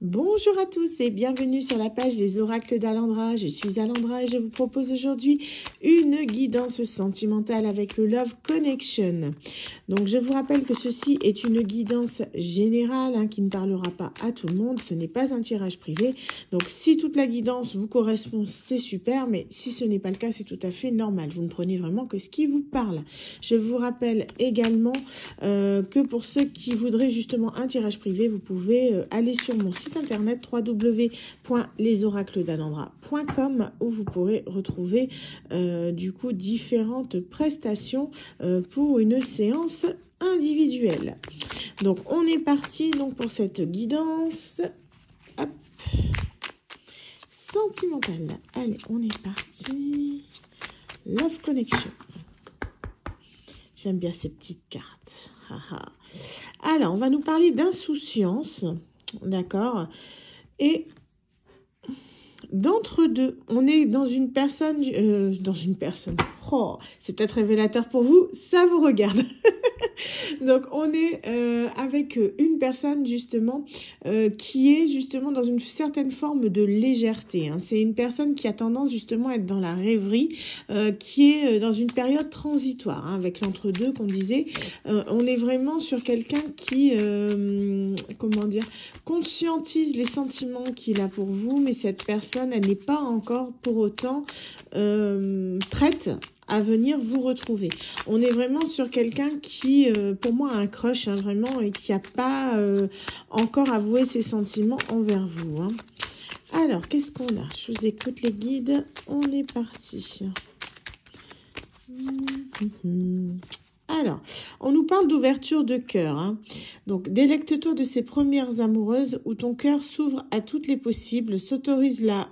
Bonjour à tous et bienvenue sur la page des oracles d'Alandra. Je suis Alandra et je vous propose aujourd'hui une guidance sentimentale avec le Love Connection. Donc je vous rappelle que ceci est une guidance générale qui ne parlera pas à tout le monde. Ce n'est pas un tirage privé. Donc si toute la guidance vous correspond, c'est super. Mais si ce n'est pas le cas, c'est tout à fait normal. Vous ne prenez vraiment que ce qui vous parle. Je vous rappelle également que pour ceux qui voudraient justement un tirage privé, vous pouvez aller sur mon site internet www.lesoracled'Alandra.com où vous pourrez retrouver du coup différentes prestations pour une séance individuelle. Donc on est parti donc pour cette guidance sentimentale. Allez, on est parti. Love Connection. J'aime bien ces petites cartes. Alors, on va nous parler d'insouciance. D'accord. Et d'entre deux, on est dans une personne, oh, c'est peut-être révélateur pour vous, ça vous regarde. Donc on est avec une personne justement qui est justement dans une certaine forme de légèreté. C'est une personne qui a tendance justement à être dans la rêverie, qui est dans une période transitoire, avec l'entre-deux qu'on disait. On est vraiment sur quelqu'un qui, comment dire, conscientise les sentiments qu'il a pour vous, mais cette personne, elle n'est pas encore pour autant prête à venir vous retrouver. On est vraiment sur quelqu'un qui, pour moi, a un crush, vraiment, et qui n'a pas encore avoué ses sentiments envers vous. Alors, qu'est-ce qu'on a? Je vous écoute les guides. On est parti. Alors, on nous parle d'ouverture de cœur. Donc, délecte-toi de ces premières amoureuses où ton cœur s'ouvre à toutes les possibles, s'autorise la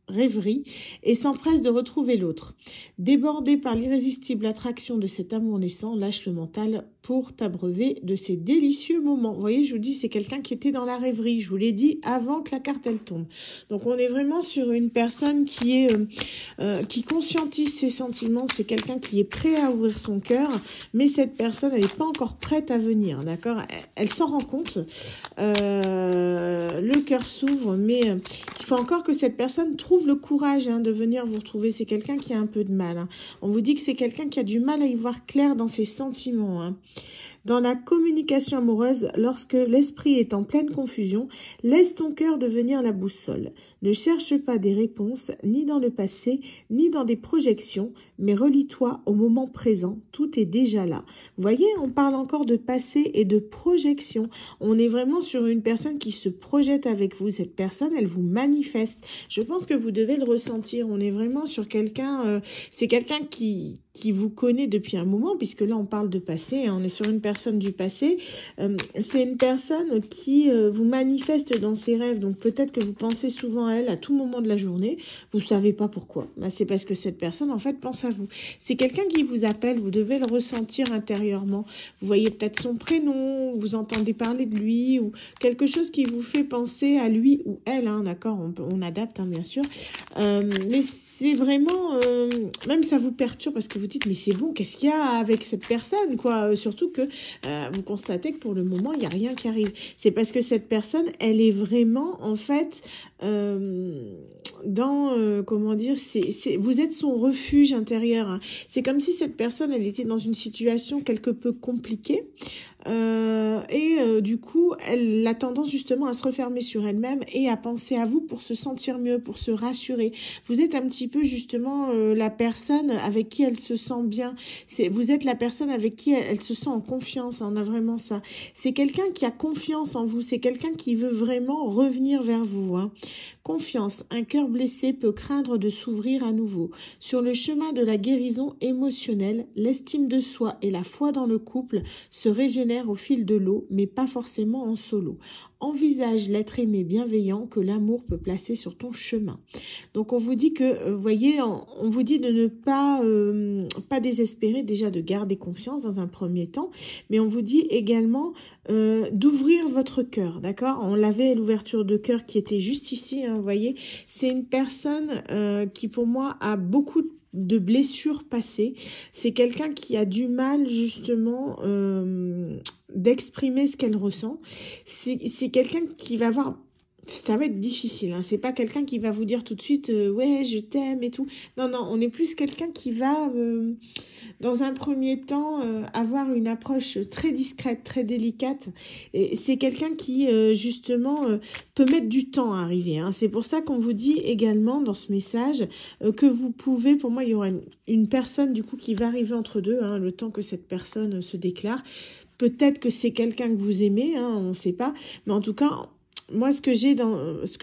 rêverie et s'empresse de retrouver l'autre. Débordé par l'irrésistible attraction de cet amour naissant, lâche le mental pour t'abreuver de ces délicieux moments. Vous voyez, je vous dis, c'est quelqu'un qui était dans la rêverie. Je vous l'ai dit avant que la carte elle tombe. Donc, on est vraiment sur une personne qui est qui conscientise ses sentiments. C'est quelqu'un qui est prêt à ouvrir son cœur, mais cette personne, elle n'est pas encore prête à venir, d'accord? Elle s'en rend compte. Le cœur s'ouvre, mais il faut encore que cette personne trouve le courage de venir vous retrouver. C'est quelqu'un qui a un peu de mal. On vous dit que c'est quelqu'un qui a du mal à y voir clair dans ses sentiments. Dans la communication amoureuse, lorsque l'esprit est en pleine confusion, laisse ton cœur devenir la boussole. Ne cherche pas des réponses, ni dans le passé, ni dans des projections, mais relie-toi au moment présent. Tout est déjà là. Vous voyez, on parle encore de passé et de projection. On est vraiment sur une personne qui se projette avec vous. Cette personne, elle vous manifeste. Je pense que vous devez le ressentir. On est vraiment sur quelqu'un, c'est quelqu'un qui vous connaît depuis un moment, puisque là, on parle de passé. On est sur une personne du passé. C'est une personne qui vous manifeste dans ses rêves. Donc, peut-être que vous pensez souvent à elle à tout moment de la journée. Vous savez pas pourquoi. C'est parce que cette personne, en fait, pense à vous. C'est quelqu'un qui vous appelle. Vous devez le ressentir intérieurement. Vous voyez peut-être son prénom, vous entendez parler de lui, ou quelque chose qui vous fait penser à lui ou elle. D'accord, on adapte, bien sûr. Mais c'est vraiment, même ça vous perturbe parce que vous dites, mais c'est bon, qu'est-ce qu'il y a avec cette personne, quoi? Surtout que vous constatez que pour le moment, il n'y a rien qui arrive. C'est parce que cette personne, elle est vraiment, en fait, dans, comment dire, vous êtes son refuge intérieur. C'est comme si cette personne, elle était dans une situation quelque peu compliquée. Du coup, elle a tendance justement à se refermer sur elle-même et à penser à vous pour se sentir mieux, pour se rassurer. Vous êtes un petit peu justement la personne avec qui elle se sent bien. Vous êtes la personne avec qui elle se sent en confiance. On a vraiment ça. C'est quelqu'un qui a confiance en vous. C'est quelqu'un qui veut vraiment revenir vers vous. Confiance. Un cœur blessé peut craindre de s'ouvrir à nouveau. Sur le chemin de la guérison émotionnelle, l'estime de soi et la foi dans le couple se régénèrent au fil de l'eau, mais pas forcément en solo. Envisage l'être aimé bienveillant que l'amour peut placer sur ton chemin. Donc on vous dit que, vous voyez, on vous dit de ne pas désespérer, déjà de garder confiance dans un premier temps, mais on vous dit également d'ouvrir votre cœur, d'accord? On l'avait l'ouverture de cœur qui était juste ici, vous voyez. C'est une personne qui pour moi a beaucoup de blessures passées. C'est quelqu'un qui a du mal justement d'exprimer ce qu'elle ressent. C'est quelqu'un qui va avoir ça va être difficile, hein. C'est pas quelqu'un qui va vous dire tout de suite ouais, je t'aime et tout. Non, non, on est plus quelqu'un qui va, dans un premier temps, avoir une approche très discrète, très délicate. Et c'est quelqu'un qui, justement, peut mettre du temps à arriver, hein. C'est pour ça qu'on vous dit également dans ce message que vous pouvez, pour moi, il y aura une personne du coup qui va arriver entre deux, hein, le temps que cette personne se déclare. Peut-être que c'est quelqu'un que vous aimez, hein, on ne sait pas. Mais en tout cas, moi, ce que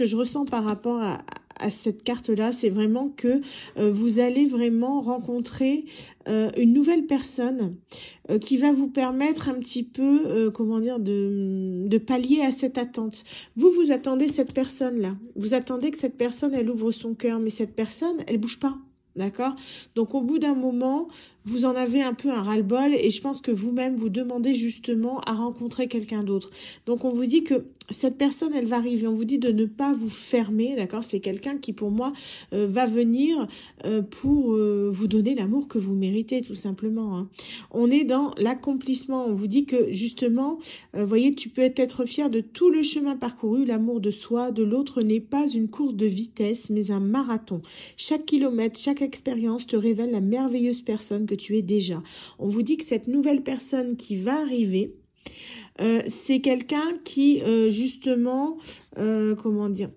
je ressens par rapport à cette carte-là, c'est vraiment que vous allez vraiment rencontrer une nouvelle personne qui va vous permettre un petit peu, comment dire, de pallier à cette attente. Vous attendez cette personne-là. Vous attendez que cette personne, elle ouvre son cœur, mais cette personne, elle bouge pas. D'accord? Donc, au bout d'un moment, vous en avez un peu un ras-le-bol et je pense que vous-même, vous demandez justement à rencontrer quelqu'un d'autre. Donc, on vous dit que cette personne, elle va arriver. On vous dit de ne pas vous fermer, d'accord? C'est quelqu'un qui, pour moi, va venir pour vous donner l'amour que vous méritez, tout simplement, hein. On est dans l'accomplissement. On vous dit que, justement, voyez, tu peux être fier de tout le chemin parcouru. L'amour de soi, de l'autre n'est pas une course de vitesse, mais un marathon. Chaque kilomètre, chaque expérience te révèle la merveilleuse personne que tu es déjà. On vous dit que cette nouvelle personne qui va arriver, c'est quelqu'un qui, justement, comment dire,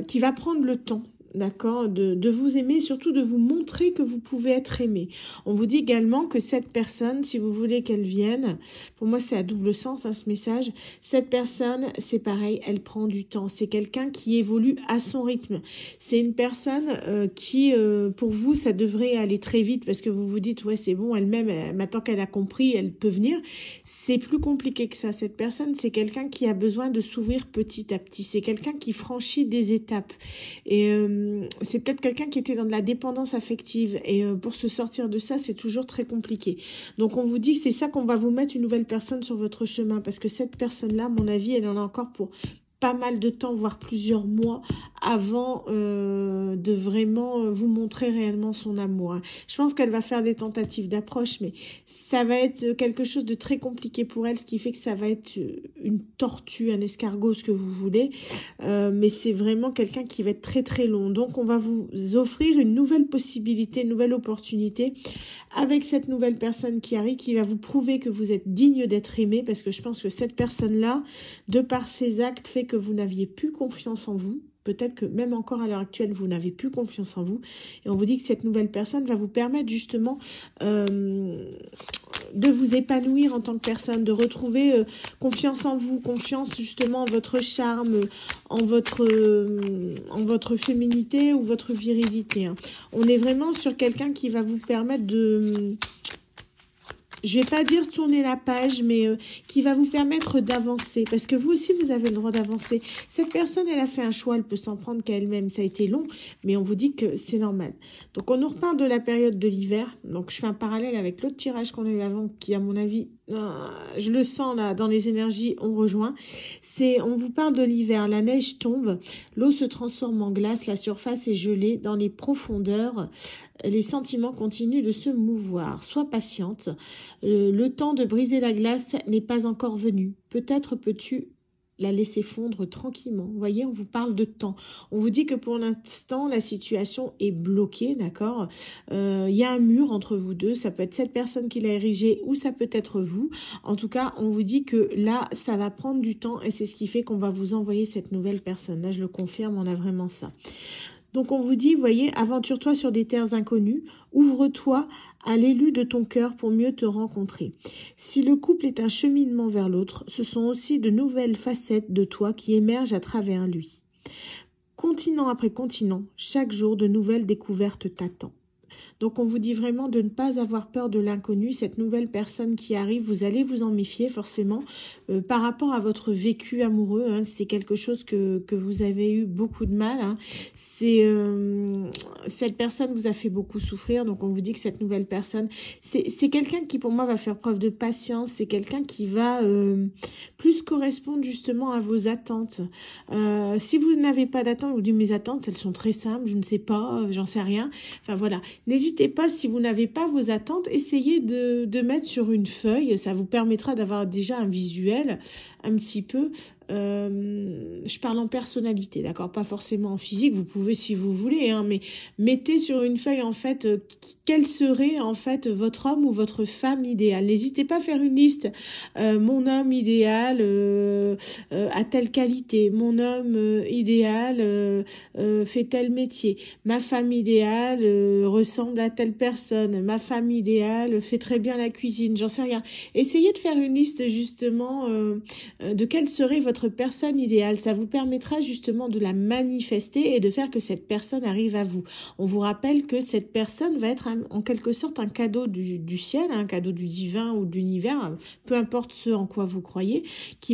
qui va prendre le temps, d'accord, de vous aimer, surtout de vous montrer que vous pouvez être aimé. On vous dit également que cette personne, si vous voulez qu'elle vienne, pour moi c'est à double sens, hein, ce message, cette personne, c'est pareil, elle prend du temps. C'est quelqu'un qui évolue à son rythme. C'est une personne qui, pour vous, ça devrait aller très vite parce que vous vous dites, ouais, c'est bon, elle-même, maintenant qu'elle a compris, elle peut venir. C'est plus compliqué que ça. Cette personne, c'est quelqu'un qui a besoin de s'ouvrir petit à petit. C'est quelqu'un qui franchit des étapes. Et c'est peut-être quelqu'un qui était dans de la dépendance affective et pour se sortir de ça, c'est toujours très compliqué. Donc on vous dit que c'est ça qu'on va vous mettre une nouvelle personne sur votre chemin parce que cette personne-là, à mon avis, elle en a encore pour pas mal de temps, voire plusieurs mois avant de vraiment vous montrer réellement son amour, hein. Je pense qu'elle va faire des tentatives d'approche, mais ça va être quelque chose de très compliqué pour elle, ce qui fait que ça va être une tortue, un escargot, ce que vous voulez, mais c'est vraiment quelqu'un qui va être très très long. Donc on va vous offrir une nouvelle possibilité, une nouvelle opportunité avec cette nouvelle personne qui arrive, qui va vous prouver que vous êtes digne d'être aimé, parce que je pense que cette personne-là, de par ses actes, fait que vous n'aviez plus confiance en vous. Peut-être que même encore à l'heure actuelle, vous n'avez plus confiance en vous. Et on vous dit que cette nouvelle personne va vous permettre justement de vous épanouir en tant que personne, de retrouver confiance en vous, confiance justement en votre charme, en votre féminité ou votre virilité, hein. On est vraiment sur quelqu'un qui va vous permettre de... je vais pas dire tourner la page, mais qui va vous permettre d'avancer. Parce que vous aussi, vous avez le droit d'avancer. Cette personne, elle a fait un choix, elle peut s'en prendre qu'à elle-même. Ça a été long, mais on vous dit que c'est normal. Donc, on nous reparle de la période de l'hiver. Donc, je fais un parallèle avec l'autre tirage qu'on a eu avant, qui, à mon avis, je le sens là, dans les énergies, on rejoint. On vous parle de l'hiver. La neige tombe, l'eau se transforme en glace, la surface est gelée. Dans les profondeurs, les sentiments continuent de se mouvoir. Sois patiente. Le temps de briser la glace n'est pas encore venu. Peut-être peux-tu la laisser fondre tranquillement. Vous voyez, on vous parle de temps. On vous dit que pour l'instant, la situation est bloquée, d'accord? Il y a un mur entre vous deux. Ça peut être cette personne qui l'a érigé ou ça peut être vous. En tout cas, on vous dit que là, ça va prendre du temps et c'est ce qui fait qu'on va vous envoyer cette nouvelle personne. Là, je le confirme, on a vraiment ça. Donc, on vous dit, voyez, aventure-toi sur des terres inconnues, ouvre-toi à l'élu de ton cœur pour mieux te rencontrer. Si le couple est un cheminement vers l'autre, ce sont aussi de nouvelles facettes de toi qui émergent à travers lui. Continent après continent, chaque jour, de nouvelles découvertes t'attendent. Donc, on vous dit vraiment de ne pas avoir peur de l'inconnu. Cette nouvelle personne qui arrive, vous allez vous en méfier forcément par rapport à votre vécu amoureux, hein. C'est quelque chose que vous avez eu beaucoup de mal, hein. Cette personne vous a fait beaucoup souffrir. Donc, on vous dit que cette nouvelle personne, c'est quelqu'un qui, pour moi, va faire preuve de patience. C'est quelqu'un qui va plus correspondre justement à vos attentes. Si vous n'avez pas d'attente, vous dites, mes attentes, elles sont très simples, je ne sais pas, j'en sais rien. Enfin, voilà. N'hésitez pas, si vous n'avez pas vos attentes, essayez de mettre sur une feuille. Ça vous permettra d'avoir déjà un visuel un petit peu je parle en personnalité, d'accord, pas forcément en physique, vous pouvez si vous voulez, hein, mais mettez sur une feuille en fait quel serait en fait votre homme ou votre femme idéale. N'hésitez pas à faire une liste. Mon homme idéal a telle qualité, mon homme idéal fait tel métier, ma femme idéale ressemble à telle personne, ma femme idéale fait très bien la cuisine, j'en sais rien. Essayez de faire une liste justement de quelle serait votre personne idéale. Ça vous permettra justement de la manifester et de faire que cette personne arrive à vous. On vous rappelle que cette personne va être en quelque sorte un cadeau du ciel, un cadeau du divin ou de l'univers, peu importe ce en quoi vous croyez,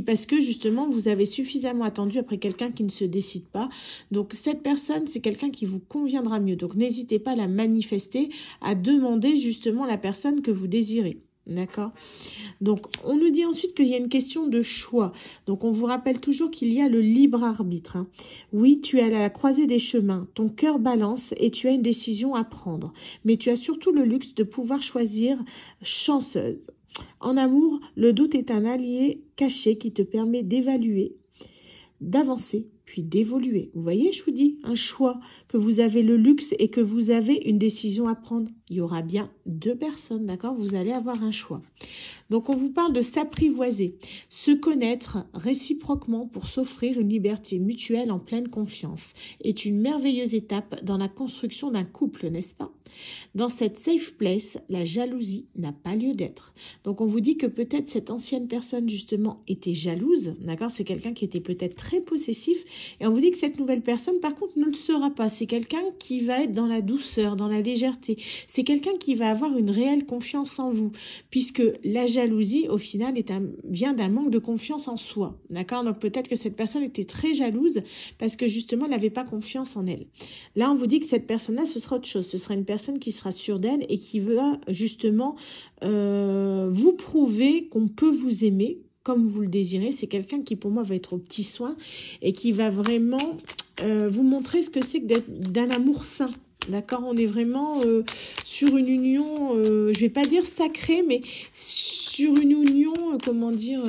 parce que justement vous avez suffisamment attendu après quelqu'un qui ne se décide pas. Donc cette personne, c'est quelqu'un qui vous conviendra mieux. Donc n'hésitez pas à la manifester, à demander justement la personne que vous désirez. D'accord. Donc, on nous dit ensuite qu'il y a une question de choix. Donc, on vous rappelle toujours qu'il y a le libre arbitre. Hein. Oui, tu es à la croisée des chemins. Ton cœur balance et tu as une décision à prendre. Mais tu as surtout le luxe de pouvoir choisir chanceuse. En amour, le doute est un allié caché qui te permet d'évaluer, d'avancer, puis d'évoluer. Vous voyez, je vous dis, un choix, que vous avez le luxe et que vous avez une décision à prendre. Il y aura bien deux personnes, d'accord? Vous allez avoir un choix. Donc, on vous parle de s'apprivoiser, se connaître réciproquement pour s'offrir une liberté mutuelle en pleine confiance est une merveilleuse étape dans la construction d'un couple, n'est-ce pas? Dans cette safe place, la jalousie n'a pas lieu d'être. Donc, on vous dit que peut-être cette ancienne personne, justement, était jalouse, d'accord? C'est quelqu'un qui était peut-être très possessif. Et on vous dit que cette nouvelle personne, par contre, ne le sera pas. C'est quelqu'un qui va être dans la douceur, dans la légèreté. C'est quelqu'un qui va avoir une réelle confiance en vous, puisque la jalousie, au final, vient d'un manque de confiance en soi, d'accord? Donc, peut-être que cette personne était très jalouse parce que, justement, elle n'avait pas confiance en elle. Là, on vous dit que cette personne-là, ce sera autre chose. Ce sera une personne qui sera sûre d'elle et qui va, justement, vous prouver qu'on peut vous aimer, comme vous le désirez. C'est quelqu'un qui, pour moi, va être au petit soin et qui va vraiment vous montrer ce que c'est que d'un amour sain. D'accord, on est vraiment sur une union, je vais pas dire sacrée, mais sur une union, comment dire,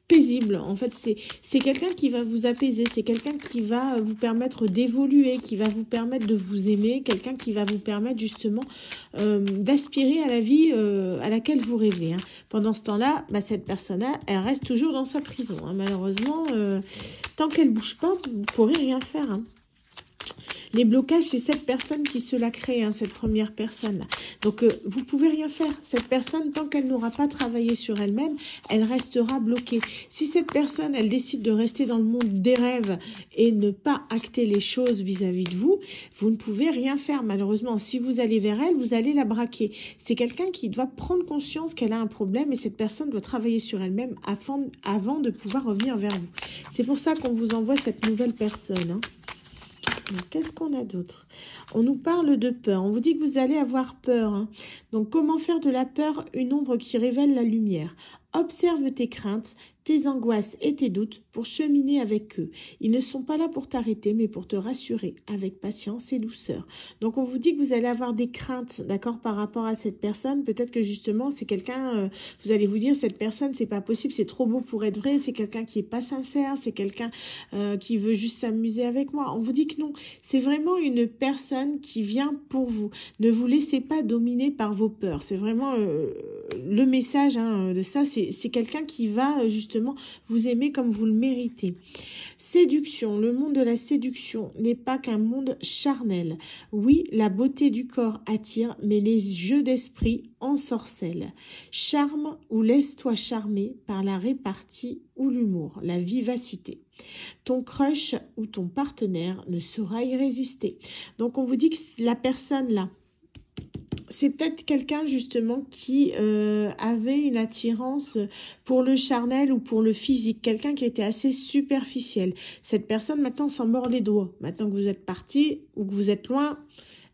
paisible. En fait, c'est quelqu'un qui va vous apaiser, c'est quelqu'un qui va vous permettre d'évoluer, qui va vous permettre de vous aimer, quelqu'un qui va vous permettre justement d'aspirer à la vie à laquelle vous rêvez. Hein. Pendant ce temps-là, bah, cette personne-là, elle reste toujours dans sa prison. Hein. Malheureusement, tant qu'elle bouge pas, vous ne pourrez rien faire. Hein. Les blocages, c'est cette personne qui se l'a créé, hein, cette première personne. Donc, vous pouvez rien faire. Cette personne, tant qu'elle n'aura pas travaillé sur elle-même, elle restera bloquée. Si cette personne, elle décide de rester dans le monde des rêves et ne pas acter les choses vis-à-vis de vous, vous ne pouvez rien faire. Malheureusement, si vous allez vers elle, vous allez la braquer. C'est quelqu'un qui doit prendre conscience qu'elle a un problème et cette personne doit travailler sur elle-même avant de pouvoir revenir vers vous. C'est pour ça qu'on vous envoie cette nouvelle personne, hein. Qu'est-ce qu'on a d'autre? On nous parle de peur. On vous dit que vous allez avoir peur. Hein. Donc, comment faire de la peur une ombre qui révèle la lumière? Observe tes craintes, tes angoisses et tes doutes pour cheminer avec eux. Ils ne sont pas là pour t'arrêter, mais pour te rassurer avec patience et douceur. Donc, on vous dit que vous allez avoir des craintes, d'accord, par rapport à cette personne. Peut-être que justement, c'est quelqu'un, vous allez vous dire, cette personne, c'est pas possible, c'est trop beau pour être vrai, c'est quelqu'un qui est pas sincère, c'est quelqu'un qui veut juste s'amuser avec moi. On vous dit que non, c'est vraiment une personne qui vient pour vous. Ne vous laissez pas dominer par vos peurs. C'est vraiment le message de ça, c'est quelqu'un qui va justement vous aimer comme vous le méritez. Séduction, le monde de la séduction n'est pas qu'un monde charnel. Oui, la beauté du corps attire, mais les jeux d'esprit ensorcellent. Charme ou laisse-toi charmer par la répartie ou l'humour, la vivacité. Ton crush ou ton partenaire ne saura y résister. Donc on vous dit que la personne là, c'est peut-être quelqu'un justement qui avait une attirance pour le charnel ou pour le physique, quelqu'un qui était assez superficiel. Cette personne maintenant s'en mord les doigts. Maintenant que vous êtes parti ou que vous êtes loin,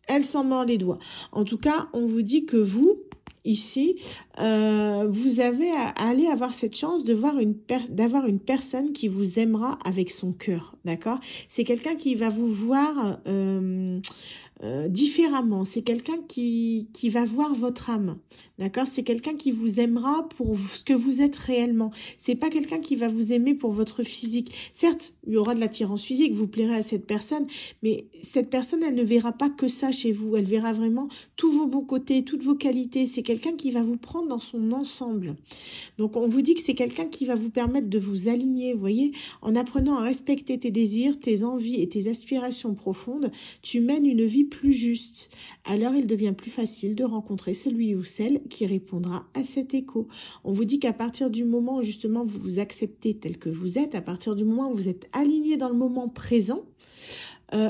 elle s'en mord les doigts. En tout cas, on vous dit que vous, ici, vous allez avoir cette chance d'avoir une personne qui vous aimera avec son cœur, d'accord? C'est quelqu'un qui va vous voir différemment. C'est quelqu'un qui va voir votre âme. D'accord? C'est quelqu'un qui vous aimera pour ce que vous êtes réellement. C'est pas quelqu'un qui va vous aimer pour votre physique. Certes, il y aura de l'attirance physique, vous plairez à cette personne, mais cette personne, elle ne verra pas que ça chez vous. Elle verra vraiment tous vos bons côtés, toutes vos qualités. C'est quelqu'un qui va vous prendre dans son ensemble. Donc, on vous dit que c'est quelqu'un qui va vous permettre de vous aligner, vous voyez, en apprenant à respecter tes désirs, tes envies et tes aspirations profondes, tu mènes une vie plus juste. Alors, il devient plus facile de rencontrer celui ou celle qui répondra à cet écho. On vous dit qu'à partir du moment où justement vous vous acceptez tel que vous êtes, à partir du moment où vous êtes aligné dans le moment présent,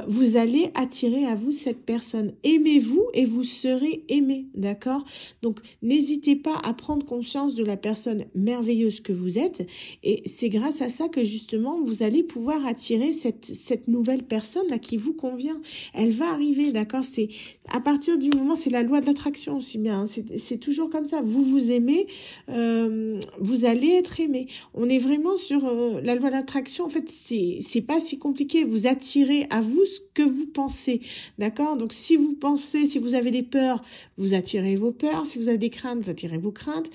vous allez attirer à vous cette personne. Aimez-vous et vous serez aimé, d'accord? Donc, n'hésitez pas à prendre conscience de la personne merveilleuse que vous êtes. Et c'est grâce à ça que, justement, vous allez pouvoir attirer cette nouvelle personne là qui vous convient. Elle va arriver, d'accord? C'est à partir du moment, c'est la loi de l'attraction aussi bien. Hein, c'est toujours comme ça. Vous vous aimez, vous allez être aimé. On est vraiment sur la loi de l'attraction. En fait, c'est pas si compliqué. Vous attirez à vous ce que vous pensez, d'accord? Donc, si vous pensez, si vous avez des peurs, vous attirez vos peurs. Si vous avez des craintes, vous attirez vos craintes.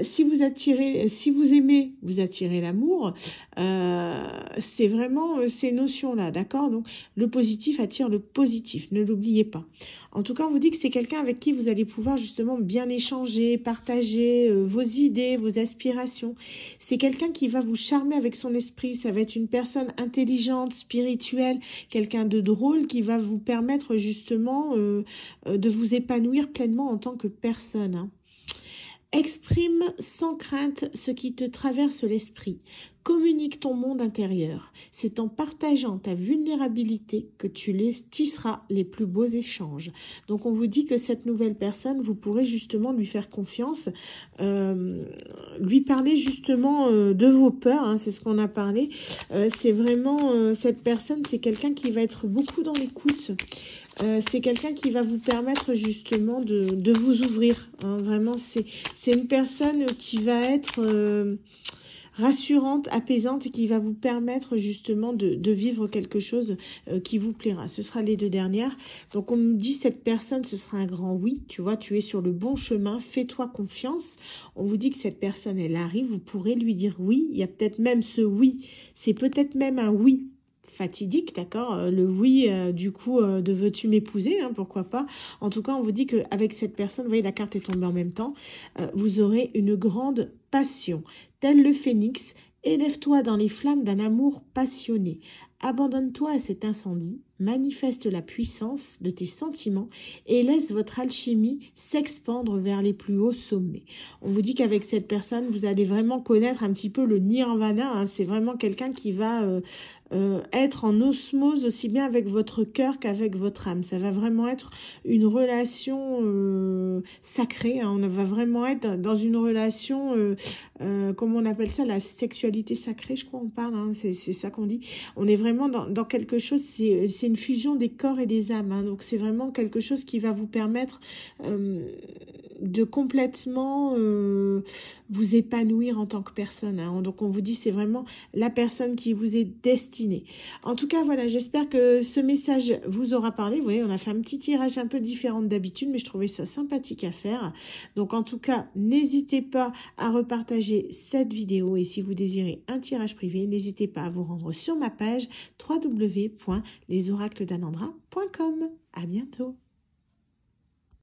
Si vous aimez, vous attirez l'amour. C'est vraiment ces notions-là, d'accord? Donc, le positif attire le positif, ne l'oubliez pas. En tout cas, on vous dit que c'est quelqu'un avec qui vous allez pouvoir justement bien échanger, partager vos idées, vos aspirations. C'est quelqu'un qui va vous charmer avec son esprit. Ça va être une personne intelligente, spirituelle, quelqu'un de drôle qui va vous permettre justement de vous épanouir pleinement en tant que personne. Hein. Exprime sans crainte ce qui te traverse l'esprit. Communique ton monde intérieur. C'est en partageant ta vulnérabilité que tu tisseras les plus beaux échanges. Donc, on vous dit que cette nouvelle personne, vous pourrez justement lui faire confiance, lui parler justement de vos peurs. Hein, c'est ce qu'on a parlé. C'est vraiment, cette personne, c'est quelqu'un qui va être beaucoup dans l'écoute. C'est quelqu'un qui va vous permettre justement de vous ouvrir. Hein, vraiment, c'est une personne qui va être rassurante, apaisante et qui va vous permettre justement de vivre quelque chose qui vous plaira. Ce sera les deux dernières. Donc, on nous dit cette personne, ce sera un grand oui. Tu vois, tu es sur le bon chemin. Fais-toi confiance. On vous dit que cette personne, elle arrive. Vous pourrez lui dire oui. Il y a peut-être même ce oui. C'est peut-être même un oui fatidique, d'accord, le oui du coup de veux-tu m'épouser, hein, pourquoi pas. En tout cas, on vous dit qu'avec cette personne, vous voyez, la carte est tombée en même temps, vous aurez une grande passion. Tel le phénix, élève-toi dans les flammes d'un amour passionné. Abandonne-toi à cet incendie, manifeste la puissance de tes sentiments et laisse votre alchimie s'expandre vers les plus hauts sommets. On vous dit qu'avec cette personne, vous allez vraiment connaître un petit peu le nirvana. Hein. C'est vraiment quelqu'un qui va être en osmose aussi bien avec votre cœur qu'avec votre âme. Ça va vraiment être une relation sacrée. Hein. On va vraiment être dans une relation, comment on appelle ça, la sexualité sacrée, je crois on parle. Hein. C'est ça qu'on dit. On est vraiment dans quelque chose, c'est une fusion des corps et des âmes. Hein. Donc c'est vraiment quelque chose qui va vous permettre de complètement vous épanouir en tant que personne. Hein. Donc on vous dit c'est vraiment la personne qui vous est destinée. En tout cas, voilà, j'espère que ce message vous aura parlé. Vous voyez, on a fait un petit tirage un peu différent d'habitude, mais je trouvais ça sympathique à faire. Donc, en tout cas, n'hésitez pas à repartager cette vidéo. Et si vous désirez un tirage privé, n'hésitez pas à vous rendre sur ma page www.lesoracledanandra.com. À bientôt.